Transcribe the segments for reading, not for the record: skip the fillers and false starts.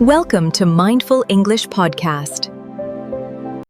Welcome to Mindful English Podcast.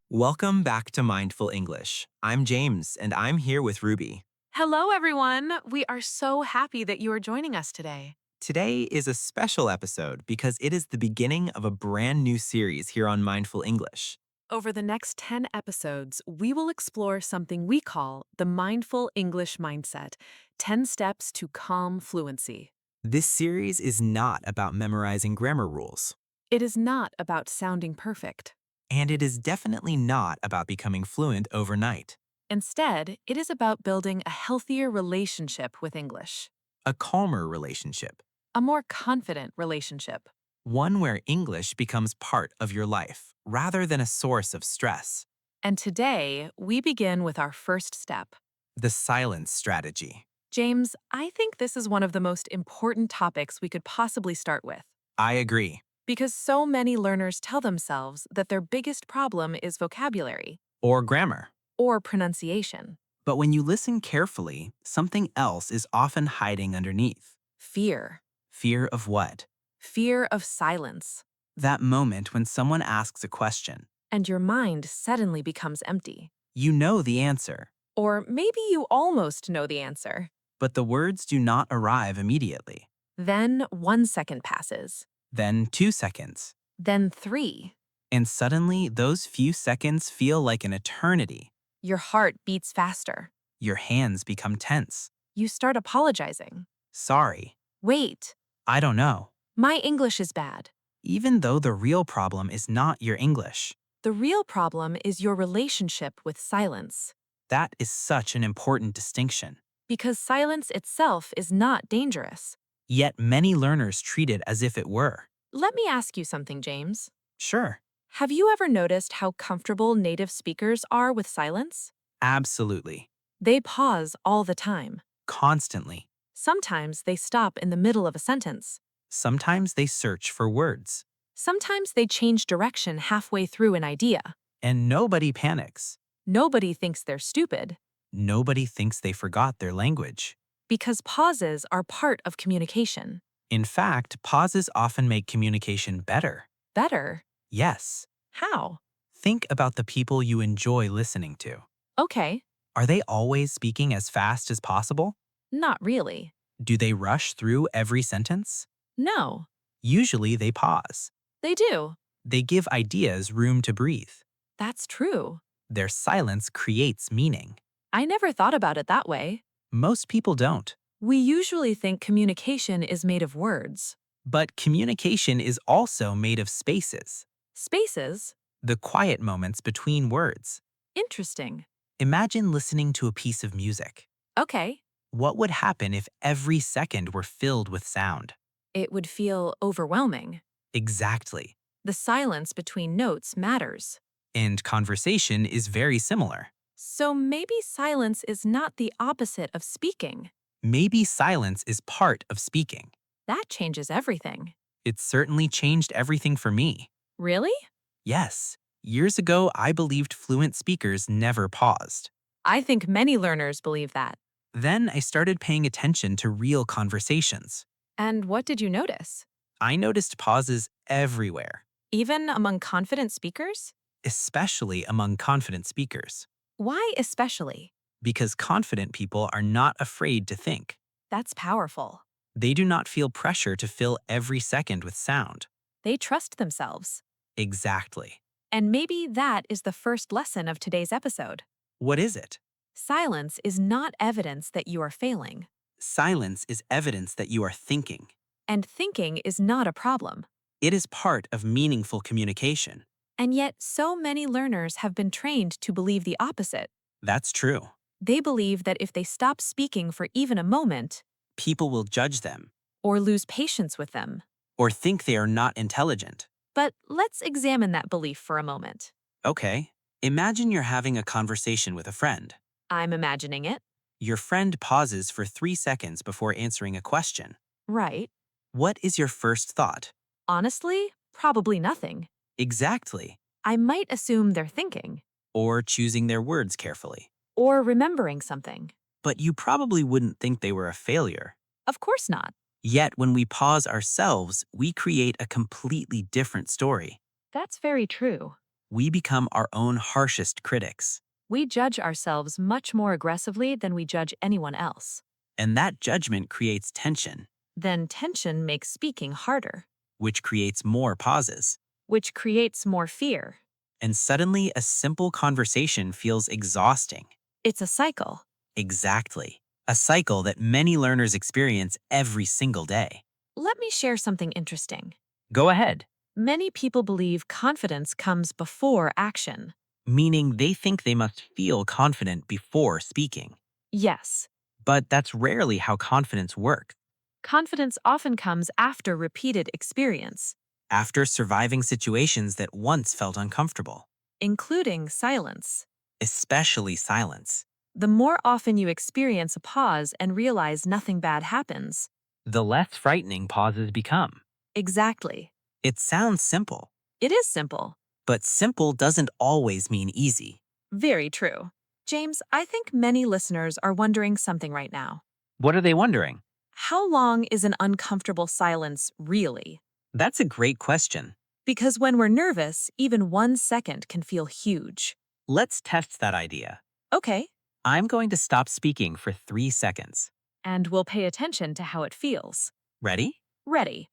Welcome back to Mindful English. I'm James, and I'm here with Ruby. Hello, everyone. We are so happy that you are joining us today. Today is a special episode because it is the beginning of a brand new series here on Mindful English. Over the next 10 episodes, we will explore something we call the Mindful English Mindset, 10 Steps to Calm Fluency. This series is not about memorizing grammar rules, It is not about sounding perfect. and it is definitely not about becoming fluent overnight. Instead, it is about building a healthier relationship with English, A calmer relationship, a more confident relationship. one where English becomes part of your life rather than a source of stress. And today, we begin with our first step. The silence strategy. James, I think this is one of the most important topics we could possibly start with. I agree. Because so many learners tell themselves that their biggest problem is vocabulary Or grammar. or pronunciation. But when you listen carefully, something else is often hiding underneath. Fear. Fear of what? Fear of silence. That moment when someone asks a question. And your mind suddenly becomes empty. You know the answer, Or maybe you almost know the answer. but the words do not arrive immediately. Then 1 second passes. Then 2 seconds. Then 3. And suddenly, those few seconds feel like an eternity. Your heart beats faster. Your hands become tense. You start apologizing. Sorry. Wait, I don't know. my English is bad. Even though the real problem is not your English. The real problem is your relationship with silence. That is such an important distinction. Because silence itself is not dangerous. Yet many learners treat it as if it were. Let me ask you something, James. Sure. Have you ever noticed how comfortable native speakers are with silence? Absolutely. They pause all the time. Constantly. Sometimes they stop in the middle of a sentence. Sometimes they search for words. Sometimes they change direction halfway through an idea. And nobody panics. Nobody thinks they're stupid. Nobody thinks they forgot their language. Because pauses are part of communication. In fact, pauses often make communication better. Better? Yes. How? Think about the people you enjoy listening to. Okay, Are they always speaking as fast as possible? not really. Do they rush through every sentence? No, Usually they pause. they do. They give ideas room to breathe. That's true. Their silence creates meaning. I never thought about it that way. Most people don't. We usually think communication is made of words. But communication is also made of spaces. Spaces? The quiet moments between words. Interesting. Imagine listening to a piece of music. Okay, What would happen if every second were filled with sound? it would feel overwhelming. Exactly. The silence between notes matters. And conversation is very similar. So maybe silence is not the opposite of speaking. Maybe silence is part of speaking. That changes everything. It certainly changed everything for me. Really? Yes, years ago I believed fluent speakers never paused. I think many learners believe that. Then I started paying attention to real conversations. And what did you notice? I noticed pauses everywhere, Even among confident speakers? especially among confident speakers, Why especially? because confident people are not afraid to think. That's powerful. They do not feel pressure to fill every second with sound. They trust themselves. Exactly. And maybe that is the first lesson of today's episode. What is it? Silence is not evidence that you are failing. Silence is evidence that you are thinking. And thinking is not a problem. It is part of meaningful communication. And yet, so many learners have been trained to believe the opposite. That's true. They believe that if they stop speaking for even a moment, People will judge them or lose patience with them. or think they are not intelligent. But let's examine that belief for a moment. Okay, imagine you're having a conversation with a friend. I'm imagining it. Your friend pauses for 3 seconds before answering a question. Right. What is your first thought? Honestly, probably nothing. Exactly. I might assume they're thinking Or choosing their words carefully. or remembering something. But you probably wouldn't think they were a failure. Of course not. Yet when we pause ourselves, we create a completely different story. That's very true. We become our own harshest critics. We judge ourselves much more aggressively than we judge anyone else. And that judgment creates tension, Then tension makes speaking harder, which creates more pauses. which creates more fear. And suddenly, a simple conversation feels exhausting. It's a cycle. Exactly. A cycle that many learners experience every single day. Let me share something interesting. Go ahead. Many people believe confidence comes before action. Meaning they think they must feel confident before speaking. Yes, But that's rarely how confidence works. confidence often comes after repeated experience, After surviving situations that once felt uncomfortable, including silence. especially silence, The more often you experience a pause and realize nothing bad happens. the less frightening pauses become. Exactly. It sounds simple, It is simple. but simple doesn't always mean easy. Very true. James, I think many listeners are wondering something right now. What are they wondering? How long is an uncomfortable silence really? That's a great question. Because when we're nervous, even 1 second can feel huge. Let's test that idea. Okay, I'm going to stop speaking for 3 seconds. and we'll pay attention to how it feels. Ready? Ready.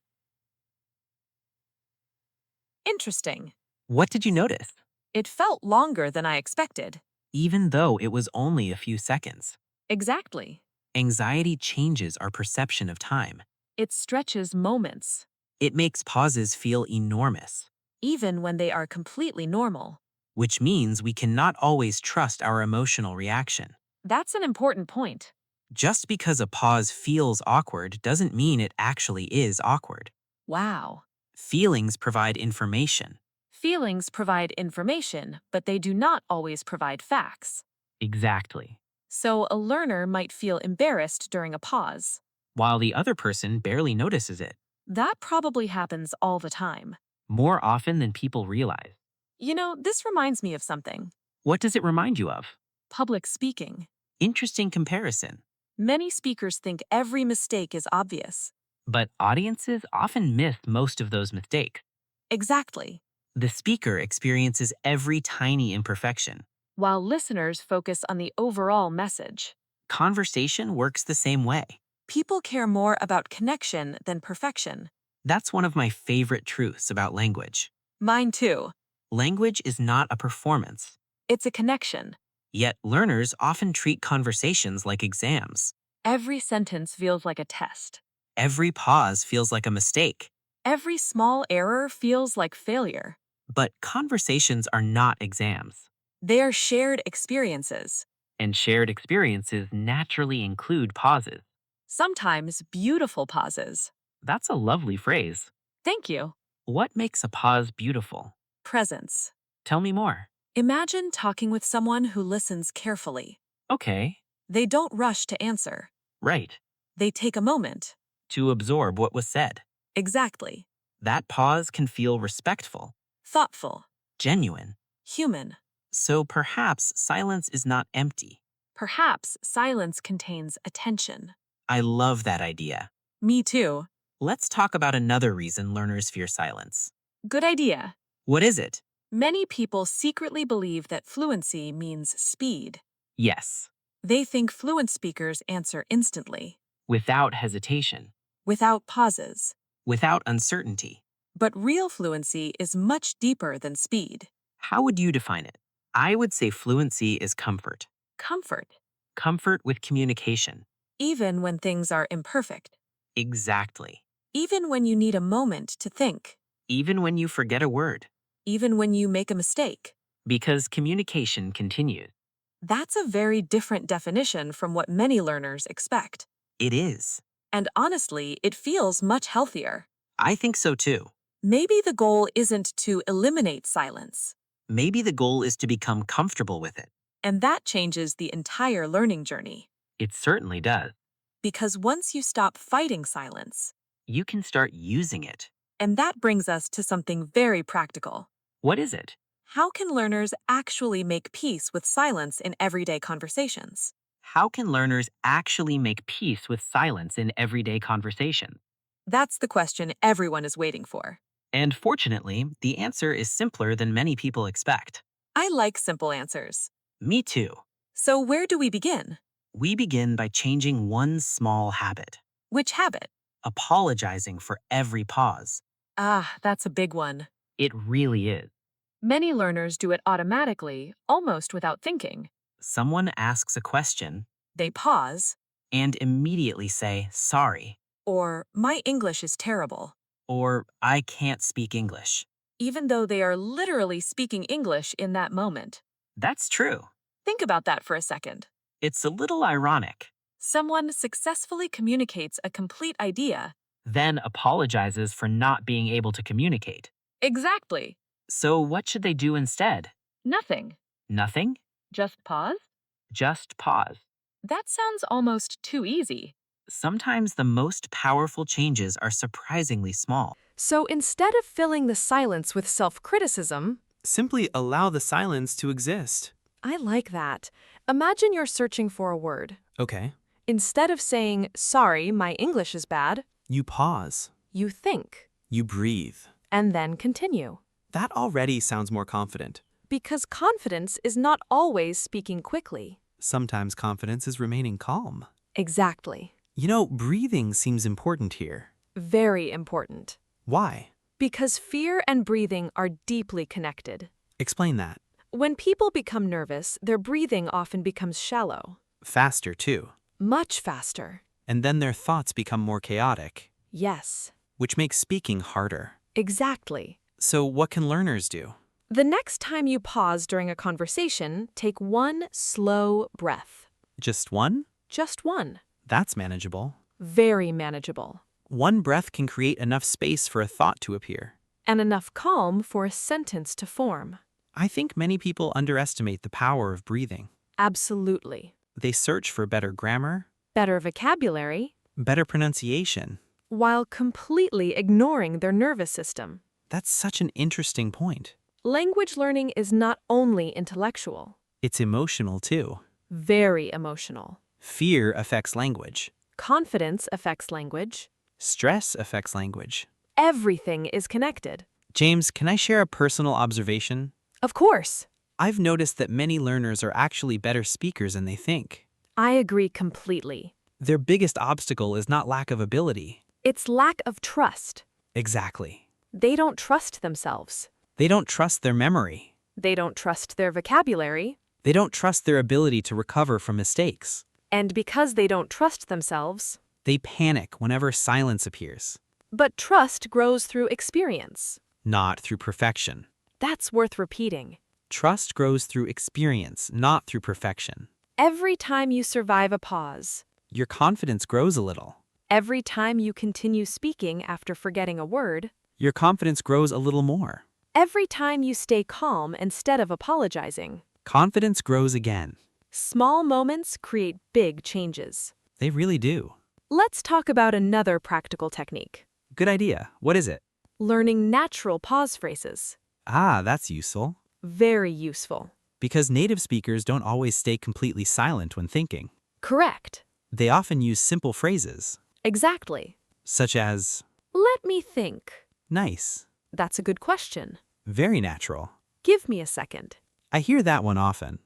Interesting. What did you notice? It felt longer than I expected. Even though it was only a few seconds. Exactly. Anxiety changes our perception of time. It stretches moments, It makes pauses feel enormous, even when they are completely normal. which means we cannot always trust our emotional reaction. That's an important point. Just because a pause feels awkward doesn't mean it actually is awkward. Wow. Feelings provide information. Feelings provide information, but they do not always provide facts. Exactly. So a learner might feel embarrassed during a pause. While the other person barely notices it, That probably happens all the time. more often than people realize. You know, this reminds me of something. What does it remind you of? Public speaking. Interesting comparison. Many speakers think every mistake is obvious. But audiences often miss most of those mistakes. Exactly. The speaker experiences every tiny imperfection. While listeners focus on the overall message. Conversation works the same way. People care more about connection than perfection. That's one of my favorite truths about language. Mine too. Language is not a performance. It's a connection. Yet learners often treat conversations like exams. Every sentence feels like a test. Every pause feels like a mistake. Every small error feels like failure. But conversations are not exams. They are shared experiences. And shared experiences naturally include pauses. Sometimes beautiful pauses. That's a lovely phrase. Thank you. What makes a pause beautiful? Presence. Tell me more. Imagine talking with someone who listens carefully. Okay, They don't rush to answer. right. They take a moment. To absorb what was said. Exactly. That pause can feel respectful, Thoughtful. genuine. Human. So perhaps silence is not empty. Perhaps silence contains attention. I love that idea. Me too. Let's talk about another reason learners fear silence. Good idea. What is it? Many people secretly believe that fluency means speed. Yes, They think fluent speakers answer instantly, without hesitation, without pauses. without uncertainty. But real fluency is much deeper than speed. How would you define it? I would say fluency is comfort. Comfort, Comfort with communication. even when things are imperfect. Exactly. Even when you need a moment to think. Even when you forget a word. Even when you make a mistake. Because communication continues. That's a very different definition from what many learners expect. It is. And honestly, it feels much healthier. I think so too. Maybe the goal isn't to eliminate silence. Maybe the goal is to become comfortable with it. And that changes the entire learning journey. It certainly does. Because once you stop fighting silence, You can start using it. and that brings us to something very practical. What is it? How can learners actually make peace with silence in everyday conversations? How can learners actually make peace with silence in everyday conversation? That's the question everyone is waiting for. And fortunately, the answer is simpler than many people expect. I like simple answers. Me too. So, where do we begin? We begin by changing one small habit, Which habit? apologizing for every pause. Ah, that's a big one. It really is. Many learners do it automatically, almost without thinking. Someone asks a question They pause, and immediately say, sorry, or my English is terrible, or I can't speak English. even though they are literally speaking English in that moment. That's true. Think about that for a second. It's a little ironic, Someone successfully communicates a complete idea. then apologizes for not being able to communicate. Exactly. So, what should they do instead? Nothing. Nothing? Just pause? Just pause. That sounds almost too easy. Sometimes the most powerful changes are surprisingly small. So instead of filling the silence with self-criticism, Simply allow the silence to exist. I like that. Imagine you're searching for a word. Okay. Instead of saying, sorry, my English is bad, You pause. you think, You breathe. and then continue. That already sounds more confident. Because confidence is not always speaking quickly. Sometimes confidence is remaining calm. Exactly. You know, breathing seems important here. Very important. Why? Because fear and breathing are deeply connected. Explain that. When people become nervous, their breathing often becomes shallow. Faster, too. Much faster. And then their thoughts become more chaotic, Yes, which makes speaking harder. exactly. So, what can learners do? The next time you pause during a conversation, take one slow breath. Just one? Just one. That's manageable. Very manageable. One breath can create enough space for a thought to appear. And enough calm for a sentence to form. I think many people underestimate the power of breathing. Absolutely. They search for better grammar, Better vocabulary, better pronunciation. while completely ignoring their nervous system. That's such an interesting point. Language learning is not only intellectual, It's emotional, too. very emotional. Fear affects language. Confidence affects language. Stress affects language. Everything is connected. James, can I share a personal observation? Of course. I've noticed that many learners are actually better speakers than they think. I agree completely. Their biggest obstacle is not lack of ability. It's lack of trust. Exactly. They don't trust themselves. They don't trust their memory. They don't trust their vocabulary. They don't trust their ability to recover from mistakes. And because they don't trust themselves, They panic whenever silence appears, but trust grows through experience. not through perfection. That's worth repeating. Trust grows through experience, not through perfection. Every time you survive a pause, Your confidence grows a little. every time you continue speaking after forgetting a word, Your confidence grows a little more. every time you stay calm instead of apologizing, Confidence grows again. small moments create big changes. They really do. Let's talk about another practical technique. Good idea. What is it? Learning natural pause phrases. Ah, that's useful. Very useful. Because native speakers don't always stay completely silent when thinking. Correct. They often use simple phrases, Exactly. such as, Let me think. nice, That's a good question. very natural. Give me a second. I hear that one often.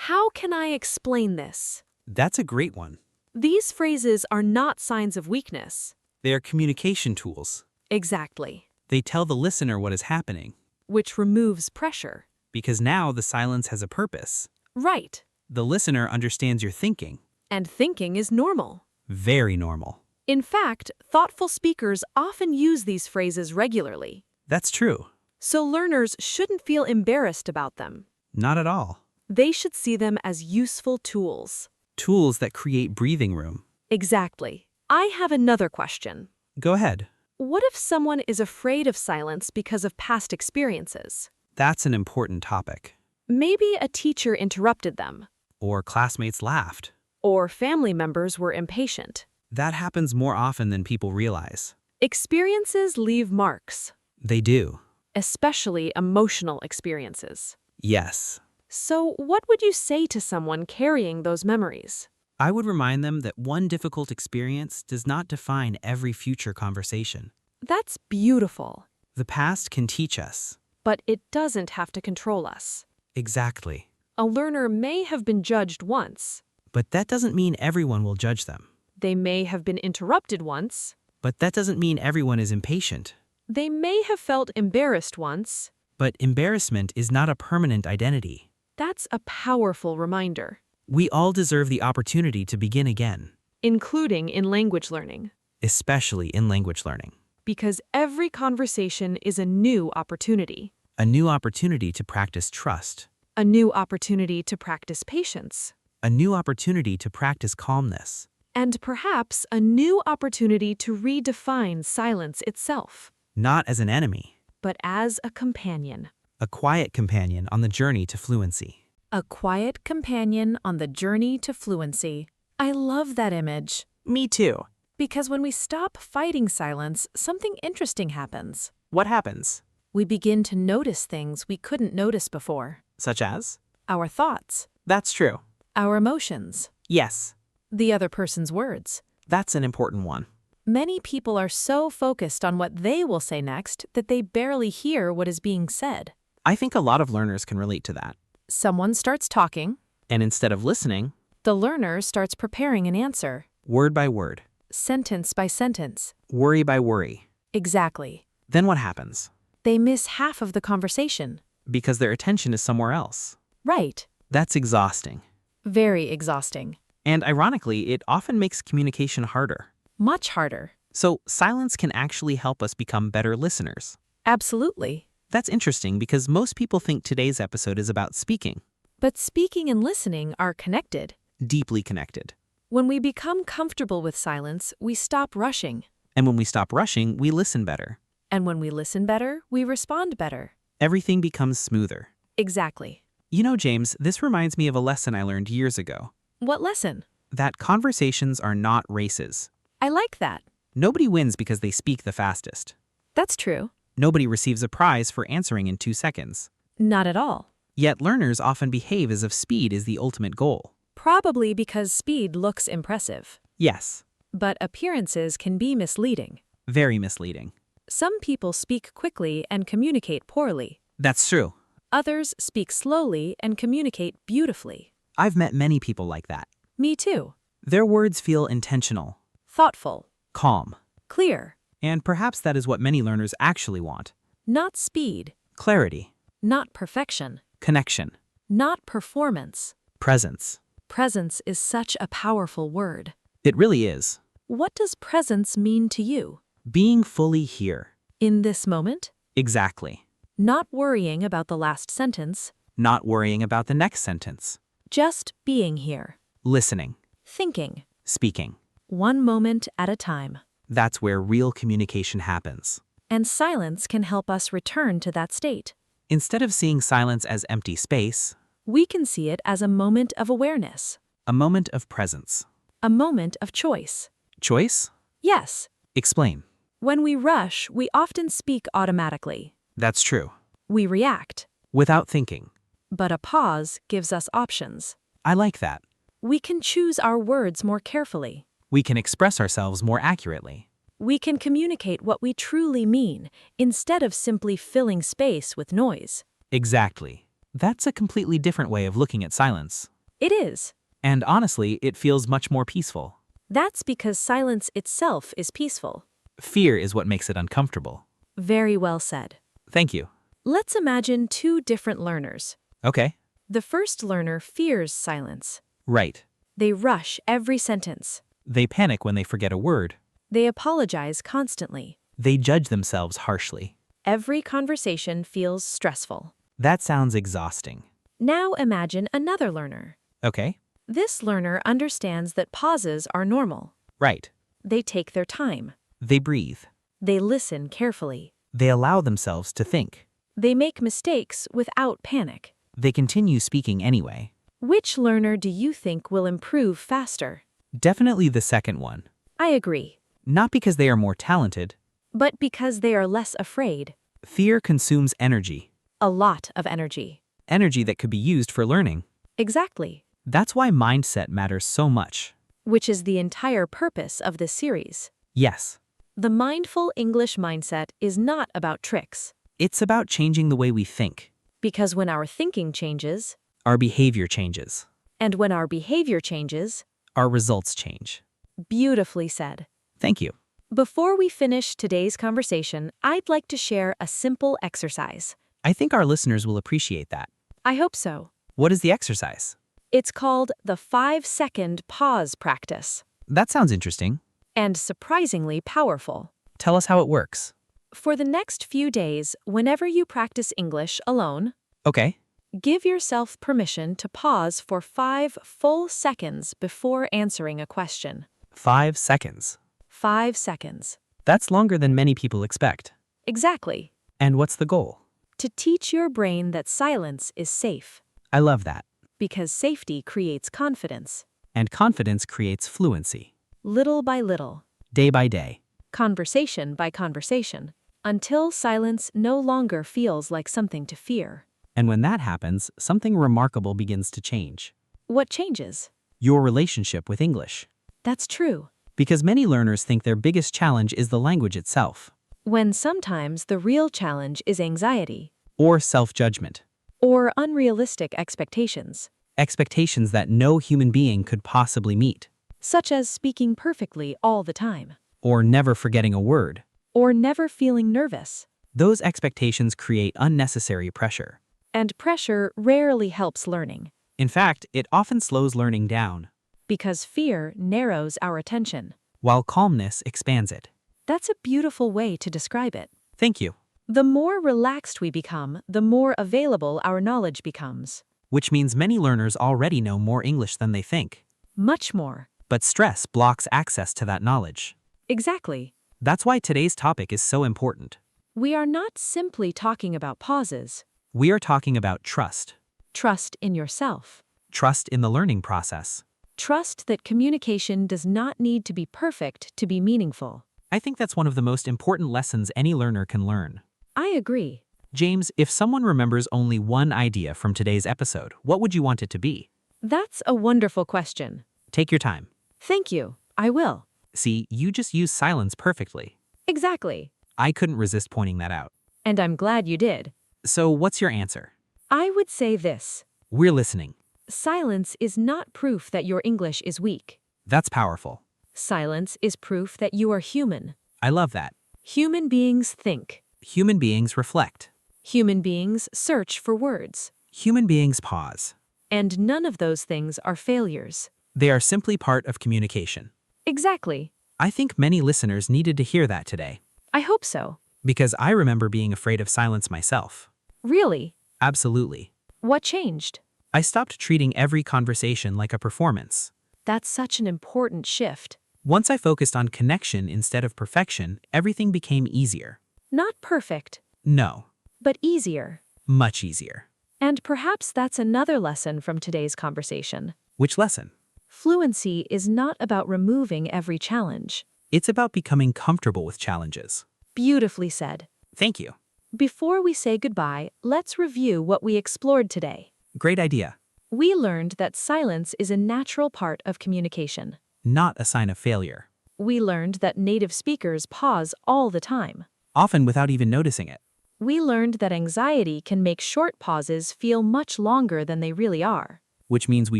How can I explain this? That's a great one. These phrases are not signs of weakness. They are communication tools. Exactly. They tell the listener what is happening, Which removes pressure. because now the silence has a purpose. Right. The listener understands your thinking. And thinking is normal. Very normal. In fact, thoughtful speakers often use these phrases regularly. That's true. So learners shouldn't feel embarrassed about them. Not at all. They should see them as useful tools. Tools that create breathing room. Exactly. I have another question. Go ahead. What if someone is afraid of silence because of past experiences? That's an important topic. Maybe a teacher interrupted them, Or classmates laughed. or family members were impatient. That happens more often than people realize. Experiences leave marks, They do. especially emotional experiences. Yes. So, what would you say to someone carrying those memories? I would remind them that one difficult experience does not define every future conversation. That's beautiful, The past can teach us. but it doesn't have to control us. Exactly. A learner may have been judged once. But that doesn't mean everyone will judge them. They may have been interrupted once. But that doesn't mean everyone is impatient. They may have felt embarrassed once. But embarrassment is not a permanent identity. That's a powerful reminder, We all deserve the opportunity to begin again, including in language learning, especially in language learning. because every conversation is a new opportunity, A new opportunity to practice trust. a new opportunity to practice patience, A new opportunity to practice calmness. and perhaps a new opportunity to redefine silence itself, Not as an enemy, but as a companion. a quiet companion on the journey to fluency. A quiet companion on the journey to fluency. I love that image. Me too. Because when we stop fighting silence, something interesting happens. What happens? We begin to notice things we couldn't notice before. Such as? Our thoughts, That's true. our emotions, Yes, the other person's words. that's an important one. Many people are so focused on what they will say next that they barely hear what is being said. I think a lot of learners can relate to that. Someone starts talking, And instead of listening, the learner starts preparing an answer, Word by word. sentence by sentence. Worry by worry. Exactly. then what happens? They miss half of the conversation. Because their attention is somewhere else. Right. That's exhausting. Very exhausting. And ironically, it often makes communication harder. Much harder. So silence can actually help us become better listeners. Absolutely. That's interesting because most people think today's episode is about speaking. But speaking and listening are connected. Deeply connected. When we become comfortable with silence, we stop rushing. And when we stop rushing, we listen better. And when we listen better, we respond better. Everything becomes smoother. Exactly. You know, James, this reminds me of a lesson I learned years ago. What lesson? That conversations are not races. I like that. Nobody wins because they speak the fastest. That's true. Nobody receives a prize for answering in 2 seconds. Not at all. Yet learners often behave as if speed is the ultimate goal. Probably because speed looks impressive. Yes, But appearances can be misleading. very misleading. Some people speak quickly and communicate poorly. That's true. Others speak slowly and communicate beautifully. I've met many people like that. Me too. Their words feel intentional, Thoughtful. calm, Clear. and perhaps that is what many learners actually want. Not speed. Clarity, Not perfection. connection, Not performance. presence. Presence is such a powerful word. It really is. What does presence mean to you? Being fully here. In this moment? Exactly. Not worrying about the last sentence. Not worrying about the next sentence. Just being here. Listening, Thinking. speaking. One moment at a time. That's where real communication happens. And silence can help us return to that state. Instead of seeing silence as empty space, We can see it as a moment of awareness. a moment of presence. A moment of choice. Choice? Yes. Explain. When we rush, we often speak automatically. That's true. We react. Without thinking. But a pause gives us options. I like that. We can choose our words more carefully. We can express ourselves more accurately. We can communicate what we truly mean instead of simply filling space with noise. Exactly. That's a completely different way of looking at silence. It is. And honestly, it feels much more peaceful. That's because silence itself is peaceful. Fear is what makes it uncomfortable. Very well said. Thank you. Let's imagine two different learners. Okay. The first learner fears silence. Right. They rush every sentence. They panic when they forget a word. They apologize constantly. They judge themselves harshly. Every conversation feels stressful. That sounds exhausting. Now imagine another learner. Okay. This learner understands that pauses are normal. Right. They take their time. They breathe. They listen carefully. They allow themselves to think. They make mistakes without panic. They continue speaking anyway. Which learner do you think will improve faster? Definitely the second one. I agree. Not because they are more talented. But because they are less afraid. Fear consumes energy. A lot of energy. Energy that could be used for learning. Exactly. That's why mindset matters so much. which is the entire purpose of this series. Yes, The mindful English mindset is not about tricks, it's about changing the way we think. because when our thinking changes, Our behavior changes. and when our behavior changes, Our results change. beautifully said. Thank you. Before we finish today's conversation, I'd like to share a simple exercise. I think our listeners will appreciate that. I hope so. What is the exercise? It's called the 5-second pause practice, That sounds interesting. and surprisingly powerful. Tell us how it works. For the next few days, whenever you practice English alone, Okay. give yourself permission to pause for 5 full seconds before answering a question. 5 seconds. 5 seconds. That's longer than many people expect. Exactly. And what's the goal? To teach your brain that silence is safe, I love that. because safety creates confidence. And confidence creates fluency. Little by little, Day by day. conversation by conversation, until silence no longer feels like something to fear. And when that happens, something remarkable begins to change. What changes? Your relationship with English. That's true. Because many learners think their biggest challenge is the language itself. When sometimes the real challenge is anxiety, Or self-judgment. or unrealistic expectations, Expectations that no human being could possibly meet. such as speaking perfectly all the time, Or never forgetting a word. or never feeling nervous. Those expectations create unnecessary pressure. And pressure rarely helps learning, In fact, it often slows learning down, because fear narrows our attention. while calmness expands it. That's a beautiful way to describe it. Thank you. The more relaxed we become, the more available our knowledge becomes. Which means many learners already know more English than they think. Much more. But stress blocks access to that knowledge. Exactly. That's why today's topic is so important. We are not simply talking about pauses. We are talking about trust. Trust in yourself. Trust in the learning process. Trust that communication does not need to be perfect to be meaningful. I think that's one of the most important lessons any learner can learn. I agree. James, if someone remembers only one idea from today's episode, what would you want it to be? That's a wonderful question. Take your time. Thank you. I will. See, you just used silence perfectly. Exactly. I couldn't resist pointing that out. And I'm glad you did. So what's your answer? I would say this. We're listening. Silence is not proof that your English is weak. That's powerful. Silence is proof that you are human. I love that. Human beings think. Human beings reflect. Human beings search for words. Human beings pause. And none of those things are failures. They are simply part of communication. Exactly. I think many listeners needed to hear that today. I hope so. Because I remember being afraid of silence myself. Really? Absolutely. What changed? I stopped treating every conversation like a performance. That's such an important shift. Once I focused on connection instead of perfection, everything became easier. Not perfect, No, but easier. much easier. And perhaps that's another lesson from today's conversation. Which lesson? Fluency is not about removing every challenge. It's about becoming comfortable with challenges. Beautifully said. Thank you. Before we say goodbye, let's review what we explored today. Great idea. We learned that silence is a natural part of communication. Not a sign of failure. We learned that native speakers pause all the time. Often without even noticing it. We learned that anxiety can make short pauses feel much longer than they really are. Which means we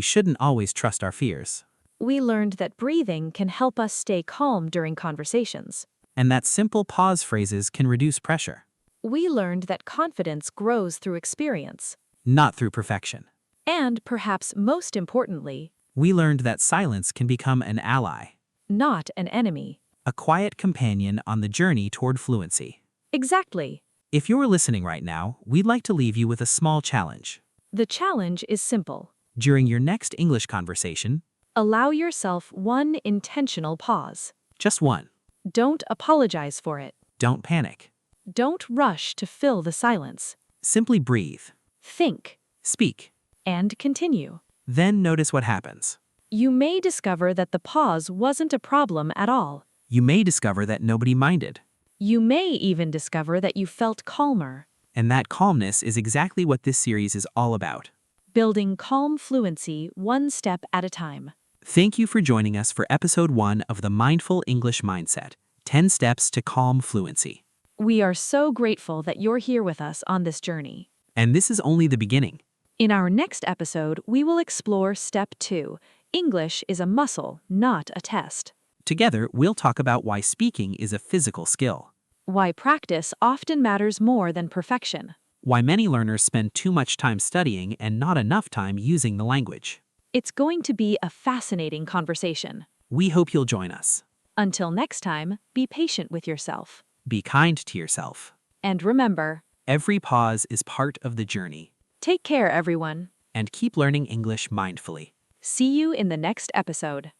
shouldn't always trust our fears. We learned that breathing can help us stay calm during conversations. And that simple pause phrases can reduce pressure. We learned that confidence grows through experience. Not through perfection. And perhaps most importantly, We learned that silence can become an ally. not an enemy. A quiet companion on the journey toward fluency. Exactly. If you're listening right now, we'd like to leave you with a small challenge. The challenge is simple. During your next English conversation, Allow yourself one intentional pause. just one. Don't apologize for it. Don't panic. Don't rush to fill the silence. Simply breathe. Think Speak. and continue. Then notice what happens. You may discover that the pause wasn't a problem at all. You may discover that nobody minded. You may even discover that you felt calmer. And that calmness is exactly what this series is all about. building calm fluency one step at a time. Thank you for joining us for episode 1 of the Mindful English Mindset 10 Steps to Calm Fluency. We are so grateful that you're here with us on this journey. And this is only the beginning. In our next episode, we will explore Step 2. English is a muscle, not a test. Together, we'll talk about why speaking is a physical skill, Why practice often matters more than perfection. why many learners spend too much time studying and not enough time using the language. It's going to be a fascinating conversation. We hope you'll join us. Until next time, be patient with yourself. Be kind to yourself. And remember, Every pause is part of the journey. take care, everyone. And keep learning English mindfully. See you in the next episode.